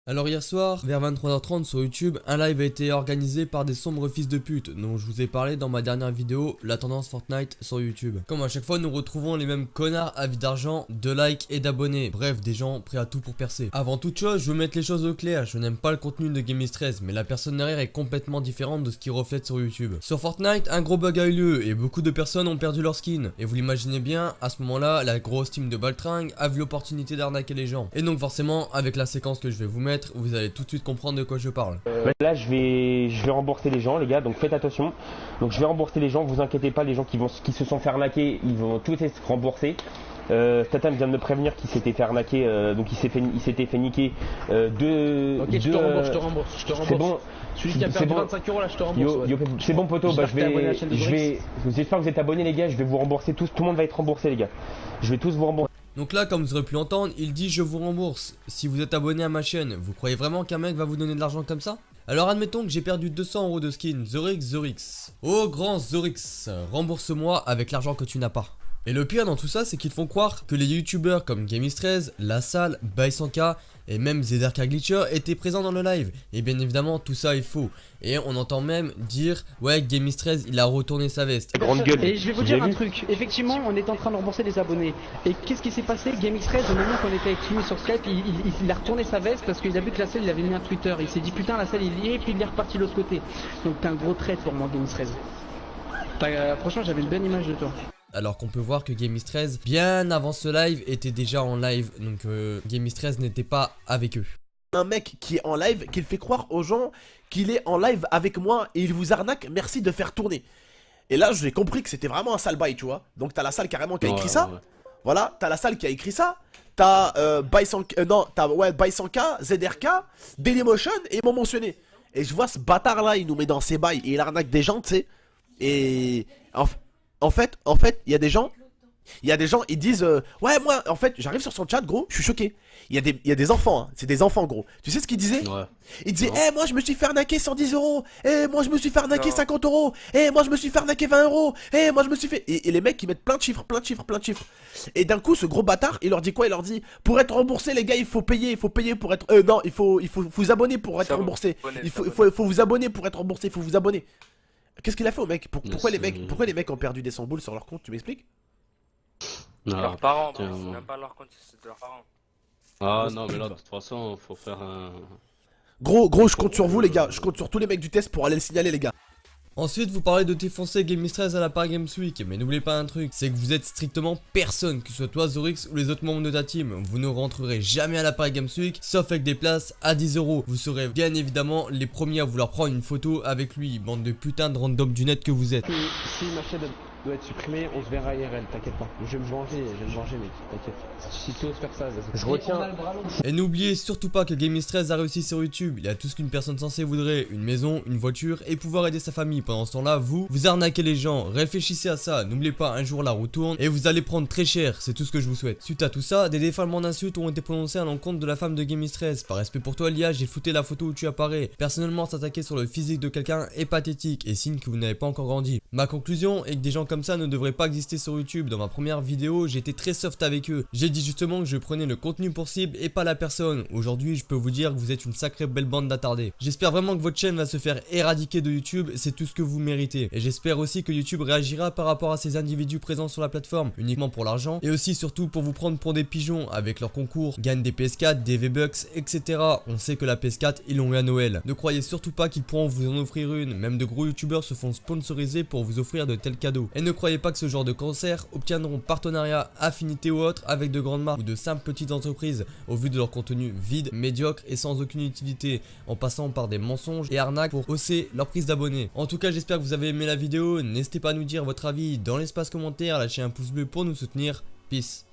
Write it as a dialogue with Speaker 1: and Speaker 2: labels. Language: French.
Speaker 1: Alors hier soir, vers 23h30 sur YouTube, un live a été organisé par des sombres fils de pute dont je vous ai parlé dans ma dernière vidéo, la tendance Fortnite sur YouTube. Comme à chaque fois, nous retrouvons les mêmes connards avides d'argent, de likes et d'abonnés, bref, des gens prêts à tout pour percer. Avant toute chose, je veux mettre les choses au clair, je n'aime pas le contenu de Gameiz13, mais la personne derrière est complètement différente de ce qu'il reflète sur YouTube. Sur Fortnite, un gros bug a eu lieu et beaucoup de personnes ont perdu leur skin. Et vous l'imaginez bien, à ce moment-là, la grosse team de Baltringue a vu l'opportunité d'arnaquer les gens. Et donc forcément, avec la séquence que je vais vous mettre, vous allez tout de suite comprendre de quoi je parle.
Speaker 2: Là je vais rembourser les gens les gars, donc faites attention. Donc je vais rembourser les gens, vous inquiétez pas, les gens qui se sont fait arnaquer, ils vont tous être remboursés. Statham vient de me prévenir qu'il s'était fait arnaquer, donc il s'était fait niquer deux...
Speaker 3: Ok, je te rembourse.
Speaker 2: C'est bon.
Speaker 3: Celui qui a perdu 25 € là, je te rembourse.
Speaker 2: C'est bon poto, bah j'espère que vous êtes abonnés les gars, je vais vous rembourser tous, tout le monde va être remboursé les gars. Je vais tous vous rembourser.
Speaker 1: Donc là, comme vous aurez pu l'entendre, il dit je vous rembourse. Si vous êtes abonné à ma chaîne, vous croyez vraiment qu'un mec va vous donner de l'argent comme ça? Alors admettons que j'ai perdu 200 € de skin, Zorix. Oh grand Zorix, rembourse-moi avec l'argent que tu n'as pas. Et le pire dans tout ça, c'est qu'ils font croire que les youtubeurs comme Gameiz13, La Salle, By100k et même Zederka Glitcher étaient présents dans le live. Et bien évidemment, tout ça est faux. Et on entend même dire, ouais, Gameiz13, il a retourné sa veste.
Speaker 2: Grande gueule.
Speaker 3: Et je vais vous dire un truc, effectivement, on est en train de rembourser les abonnés. Et qu'est-ce qui s'est passé? Gameiz13, au moment qu'on était avec lui sur Skype, il a retourné sa veste parce qu'il a vu que La Salle, il avait mis un Twitter. Il s'est dit, putain, La Salle, il y est, et puis il est reparti de l'autre côté. Donc t'es un gros trait pour moi, Gameiz13. Franchement, j'avais une bonne image de toi.
Speaker 1: Alors qu'on peut voir que Gameiz13, bien avant ce live, était déjà en live. Donc Gameiz13 n'était pas avec eux.
Speaker 4: Un mec qui est en live, qu'il fait croire aux gens qu'il est en live avec moi et il vous arnaque, merci de faire tourner. Et là, j'ai compris que c'était vraiment un sale bail, tu vois. Donc t'as La Salle carrément qui a écrit ça. Voilà, t'as La Salle qui a écrit ça. T'as By100k, ZRK, Dailymotion et ils m'ont mentionné. Et je vois ce bâtard là, il nous met dans ses bails et il arnaque des gens, tu sais. Et en fait, il y a des gens, ils disent ouais, moi, en fait, j'arrive sur son chat, gros, je suis choqué. Il y a des enfants, hein, c'est des enfants, gros. Tu sais ce qu'ils disaient? Ouais. Ils disaient, eh, moi, je me suis fait arnaquer 110 €. Eh, moi, je me suis fait arnaquer 50 €. Eh, moi, je me suis fait arnaquer 20 €. Eh, moi, je me suis fait. Et les mecs, ils mettent plein de chiffres. Et d'un coup, ce gros bâtard, il leur dit quoi? Il leur dit, pour être remboursé, les gars, il faut payer pour être. Non, il faut vous abonner pour être remboursé. Il faut vous abonner pour être remboursé, il faut vous abonner. Qu'est-ce qu'il a fait au mec? Pourquoi les mecs ont perdu des 100 boules sur leur compte? Tu m'expliques?
Speaker 5: Leurs parents, c'est même pas leur compte, c'est de leurs parents.
Speaker 6: Ah non, mais là de toute façon faut faire un...
Speaker 4: Gros, je compte sur vous les gars, je compte sur tous les mecs du test pour aller le signaler les gars.
Speaker 1: Ensuite, vous parlez de défoncer Gameiz13 à la Paris Games Week, mais n'oubliez pas un truc, c'est que vous êtes strictement personne, que ce soit toi Zorix ou les autres membres de ta team. Vous ne rentrerez jamais à la Paris Games Week, sauf avec des places à 10 €. Vous serez bien évidemment les premiers à vouloir prendre une photo avec lui, bande de putain de random du net que vous êtes.
Speaker 3: Si ma chaîne doit être supprimée, on se verra IRL, t'inquiète pas. Je vais me venger mec, t'inquiète. Si tu oses faire ça,
Speaker 2: je retiens.
Speaker 1: Et n'oubliez surtout pas que Gameiz13 a réussi sur YouTube. Il a tout ce qu'une personne censée voudrait, une maison, une voiture et pouvoir aider sa famille. Pendant ce temps-là, vous arnaquez les gens. Réfléchissez à ça. N'oubliez pas, un jour la roue tourne et vous allez prendre très cher. C'est tout ce que je vous souhaite. Suite à tout ça, des déferlements d'insultes ont été prononcés à l'encontre de la femme de Gameiz13. Par respect pour toi, Lia, j'ai fouté la photo où tu apparais. Personnellement, s'attaquer sur le physique de quelqu'un est pathétique et signe que vous n'avez pas encore grandi. Ma conclusion est que des gens comme ça ne devraient pas exister sur YouTube. Dans ma première vidéo, j'étais très soft avec eux. J'ai dit justement que je prenais le contenu pour cible et pas la personne. Aujourd'hui, je peux vous dire que vous êtes une sacrée belle bande d'attardés. J'espère vraiment que votre chaîne va se faire éradiquer de YouTube, c'est tout ce que vous méritez. Et j'espère aussi que YouTube réagira par rapport à ces individus présents sur la plateforme, uniquement pour l'argent, et aussi surtout pour vous prendre pour des pigeons avec leurs concours, gagne des PS4, des V-Bucks, etc. On sait que la PS4, ils l'ont eu à Noël. Ne croyez surtout pas qu'ils pourront vous en offrir une, même de gros youtubeurs se font sponsoriser pour vous offrir de tels cadeaux. Et ne croyez pas que ce genre de concerts obtiendront partenariat, affinité ou autre avec de grandes marques ou de simples petites entreprises au vu de leur contenu vide, médiocre et sans aucune utilité, en passant par des mensonges et arnaques pour hausser leur prise d'abonnés. En tout cas, j'espère que vous avez aimé la vidéo. N'hésitez pas à nous dire votre avis dans l'espace commentaire, lâchez un pouce bleu pour nous soutenir. Peace.